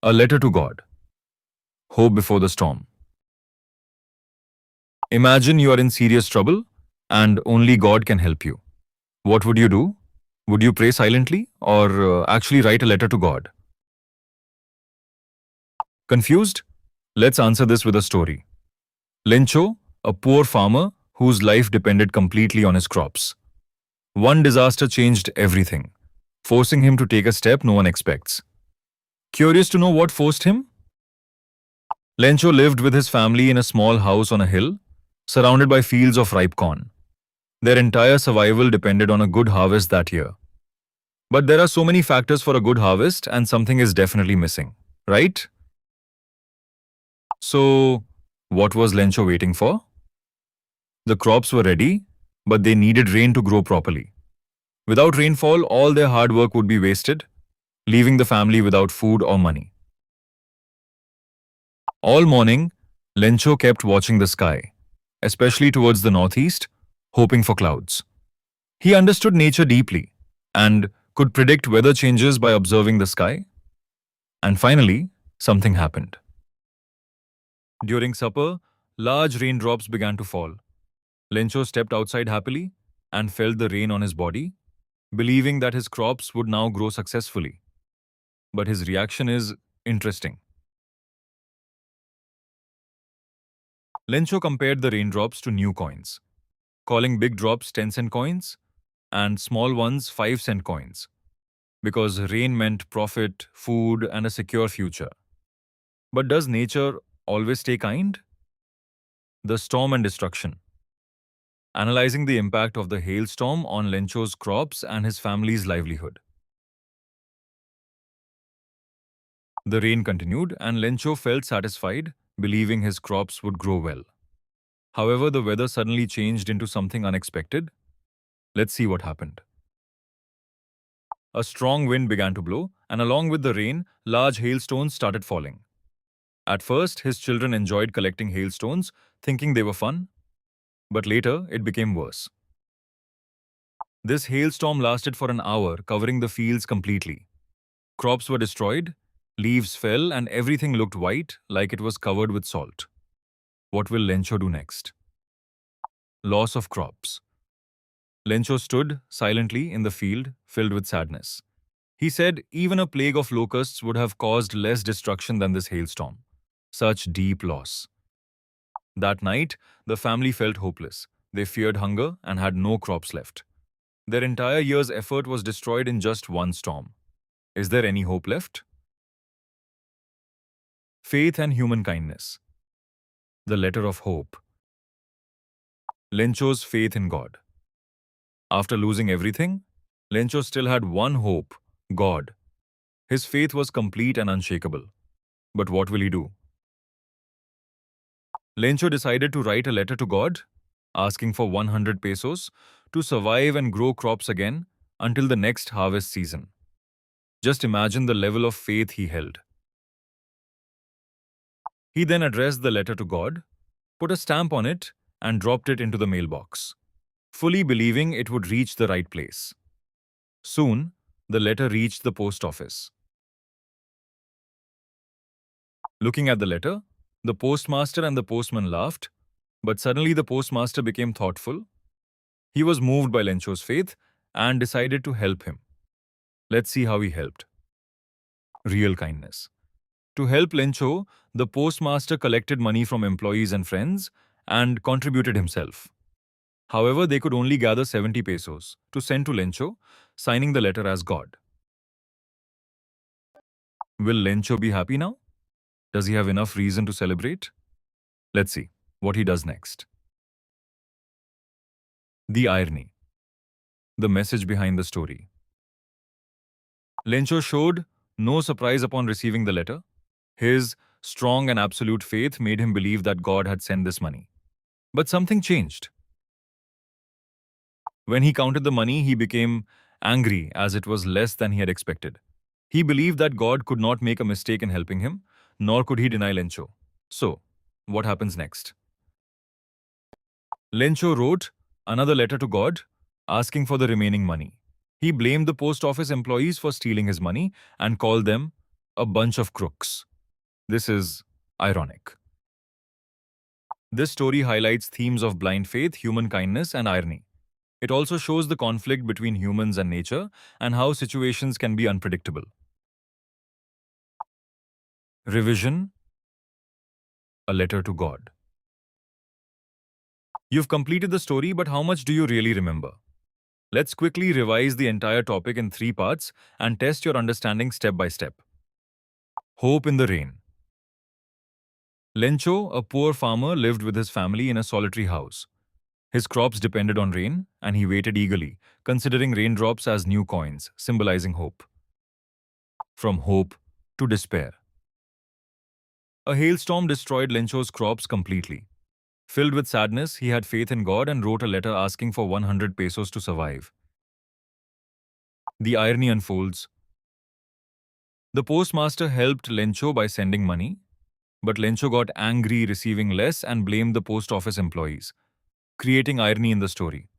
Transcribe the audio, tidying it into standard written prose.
A letter to God. Hope before the storm. Imagine you are in serious trouble and only God can help you. What would you do? Would you pray silently or actually write a letter to God? Confused? Let's answer this with a story. Lencho, a poor farmer whose life depended completely on his crops. One disaster changed everything, forcing him to take a step no one expects. Curious to know what forced him? Lencho lived with his family in a small house on a hill, surrounded by fields of ripe corn. Their entire survival depended on a good harvest that year. But there are so many factors for a good harvest, and something is definitely missing, right? So, what was Lencho waiting for? The crops were ready, but they needed rain to grow properly. Without rainfall, all their hard work would be wasted, leaving the family without food or money. All morning, Lencho kept watching the sky, especially towards the northeast, hoping for clouds. He understood nature deeply and could predict weather changes by observing the sky. And finally, something happened. During supper, large raindrops began to fall. Lencho stepped outside happily and felt the rain on his body, believing that his crops would now grow successfully. But his reaction is interesting. Lencho compared the raindrops to new coins, calling big drops 10-cent coins and small ones 5-cent coins, because rain meant profit, food, and a secure future. But does nature always stay kind? The storm and destruction. Analyzing the impact of the hailstorm on Lencho's crops and his family's livelihood. The rain continued, and Lencho felt satisfied, believing his crops would grow well. However, the weather suddenly changed into something unexpected. Let's see what happened. A strong wind began to blow, and along with the rain, large hailstones started falling. At first, his children enjoyed collecting hailstones, thinking they were fun, but later it became worse. This hailstorm lasted for an hour, covering the fields completely. Crops were destroyed, leaves fell, and everything looked white, like it was covered with salt. What will Lencho do next? Loss of crops. Lencho stood silently in the field, filled with sadness. He said even a plague of locusts would have caused less destruction than this hailstorm. Such deep loss. That night, the family felt hopeless. They feared hunger and had no crops left. Their entire year's effort was destroyed in just one storm. Is there any hope left? Faith and human kindness. The letter of hope. Lencho's faith in God. After losing everything, Lencho still had one hope, God. His faith was complete and unshakable. But what will he do? Lencho decided to write a letter to God, asking for 100 pesos to survive and grow crops again until the next harvest season. Just imagine the level of faith he held. He then addressed the letter to God, put a stamp on it, and dropped it into the mailbox, fully believing it would reach the right place. Soon, the letter reached the post office. Looking at the letter, the postmaster and the postman laughed, but suddenly the postmaster became thoughtful. He was moved by Lencho's faith and decided to help him. Let's see how he helped. Real kindness. To help Lencho, the postmaster collected money from employees and friends and contributed himself. However, they could only gather 70 pesos to send to Lencho, signing the letter as God. Will Lencho be happy now? Does he have enough reason to celebrate? Let's see what he does next. The irony. The message behind the story. Lencho showed no surprise upon receiving the letter. His strong and absolute faith made him believe that God had sent this money. But something changed. When he counted the money, he became angry as it was less than he had expected. He believed that God could not make a mistake in helping him, nor could he deny Lencho. So, what happens next? Lencho wrote another letter to God, asking for the remaining money. He blamed the post office employees for stealing his money and called them a bunch of crooks. This is ironic. This story highlights themes of blind faith, human kindness, and irony. It also shows the conflict between humans and nature and how situations can be unpredictable. Revision, a letter to God. You've completed the story, but how much do you really remember? Let's quickly revise the entire topic in 3 parts and test your understanding step by step. Hope in the rain. Lencho, a poor farmer, lived with his family in a solitary house. His crops depended on rain, and he waited eagerly, considering raindrops as new coins, symbolizing hope. From hope to despair. A hailstorm destroyed Lencho's crops completely. Filled with sadness, he had faith in God and wrote a letter asking for 100 pesos to survive. The irony unfolds. The postmaster helped Lencho by sending money, but Lencho got angry receiving less and blamed the post office employees, creating irony in the story.